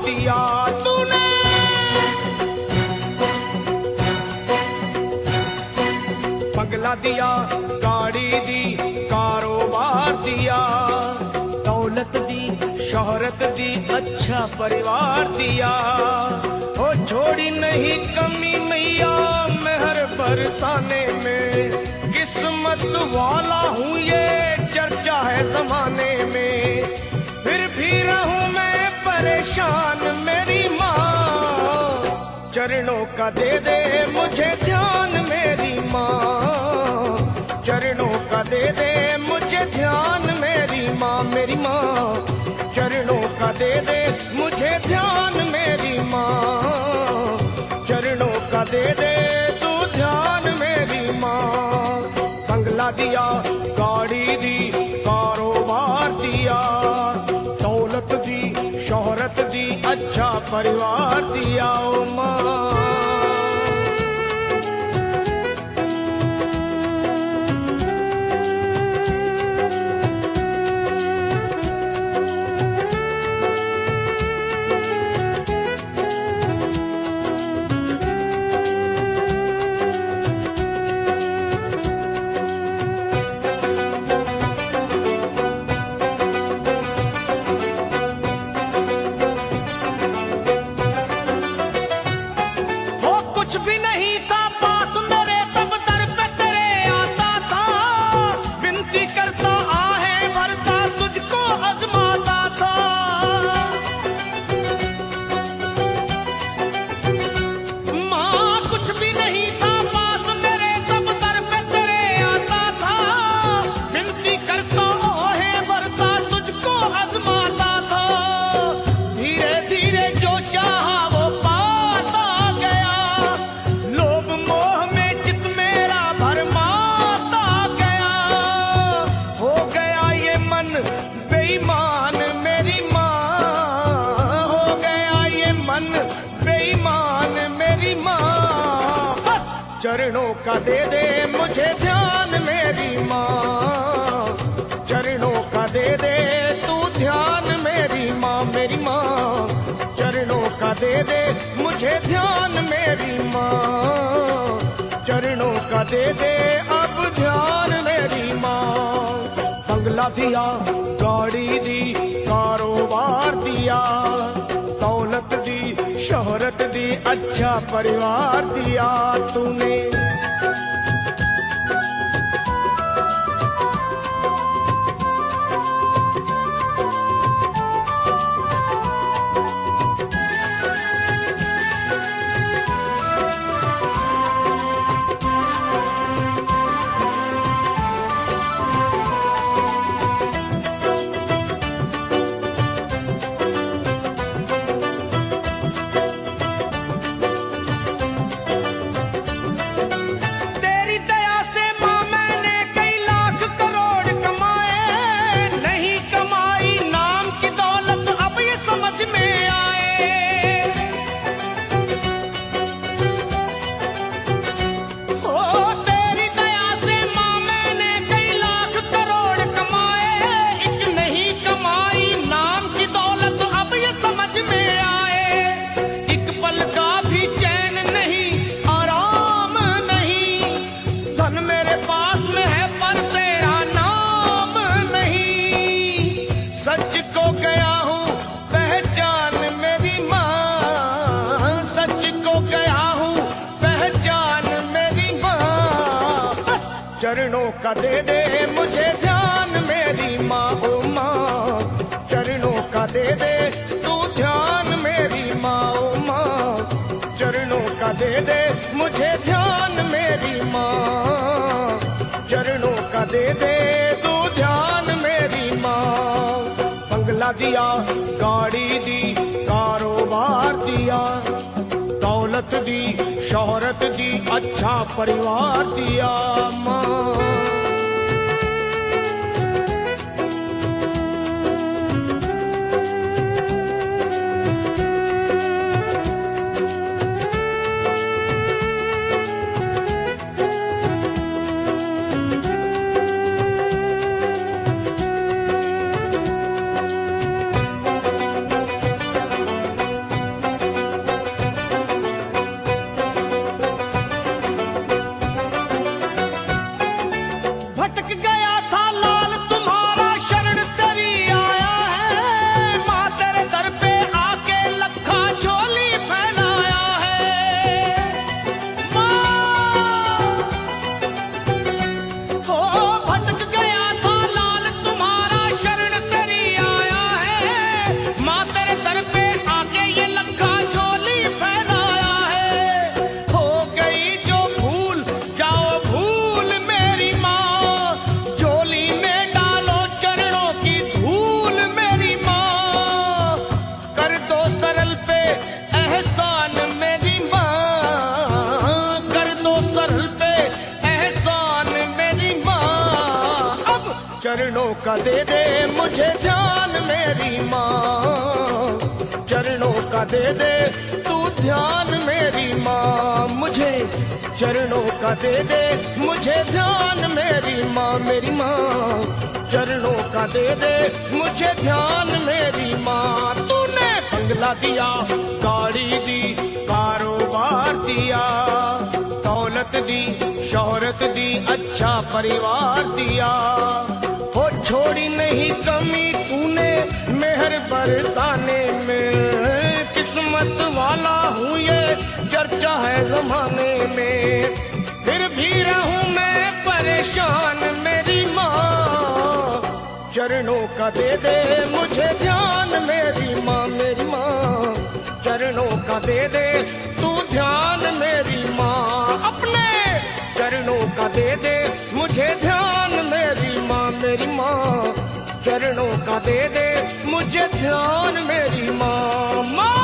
दिया तूने। बंगला दिया, गाड़ी दी, कारोबार दिया, दौलत दी, शोहरत दी, अच्छा परिवार दिया। ओ छोड़ी नहीं कमी मैया मेहर बरसाने में, किस्मत वाला हूँ ये चर्चा है जमाने में। फिर भी रहूं मैं परेशान मेरी माँ, चरणों का दे दे मुझे ध्यान मेरी माँ, चरणों का दे दे मुझे ध्यान मेरी माँ, मेरी माँ चरणों का दे दे मुझे ध्यान मेरी माँ, चरणों का दे दे तू ध्यान मेरी माँ। बंगला दिया, गाड़ी दी, कारोबार दिया, दौलत दी, शोहरत दी, अच्छा परिवार दिया ओ माँ। चरणों का दे दे मुझे ध्यान मेरी माँ, चरणों का दे दे तू ध्यान मेरी माँ, मेरी माँ चरणों का दे दे मुझे ध्यान मेरी माँ, चरणों का दे दे अब ध्यान मेरी माँ। बंगला दिया, गाड़ी दी, कारोबार दिया, दौलत दी, शोहरत दी, अच्छा परिवार दिया तूने। चरणों का दे दे मुझे ध्यान मेरी माँ, ओ माँ चरणों का दे दे तू ध्यान मेरी माँ, ओ माँ चरणों का दे दे मुझे ध्यान मेरी माँ, चरणों का दे दे तू ध्यान मेरी माँ। बंगला दिया, गाड़ी दी, कारोबार दिया, दौलत दी, शोहरत दी, अच्छा परिवार दिया माँ। का दे दे मुझे ध्यान मेरी माँ, चरणों का दे दे तू ध्यान मेरी माँ, मुझे चरणों का दे दे मुझे ध्यान मेरी माँ, मेरी माँ चरणों का दे दे मुझे ध्यान मेरी माँ। तूने बंगला दिया, गाड़ी दी, कारोबार दिया, दौलत दी, शोहरत दी, अच्छा परिवार दिया, हो छोड़ी नहीं कमी तूने मेहर बरसाने में, किस्मत वाला हूँ ये चर्चा है जमाने में, फिर भी रहूं मैं परेशान मेरी माँ, चरणों का दे दे मुझे ध्यान मेरी माँ, मेरी माँ चरणों का दे दे तू ध्यान मेरी माँ, अपने चरणों का दे दे मुझे ध्यान मेरी माँ, मेरी माँ चरणों का दे दे मुझे ध्यान मेरी माँ, माँ।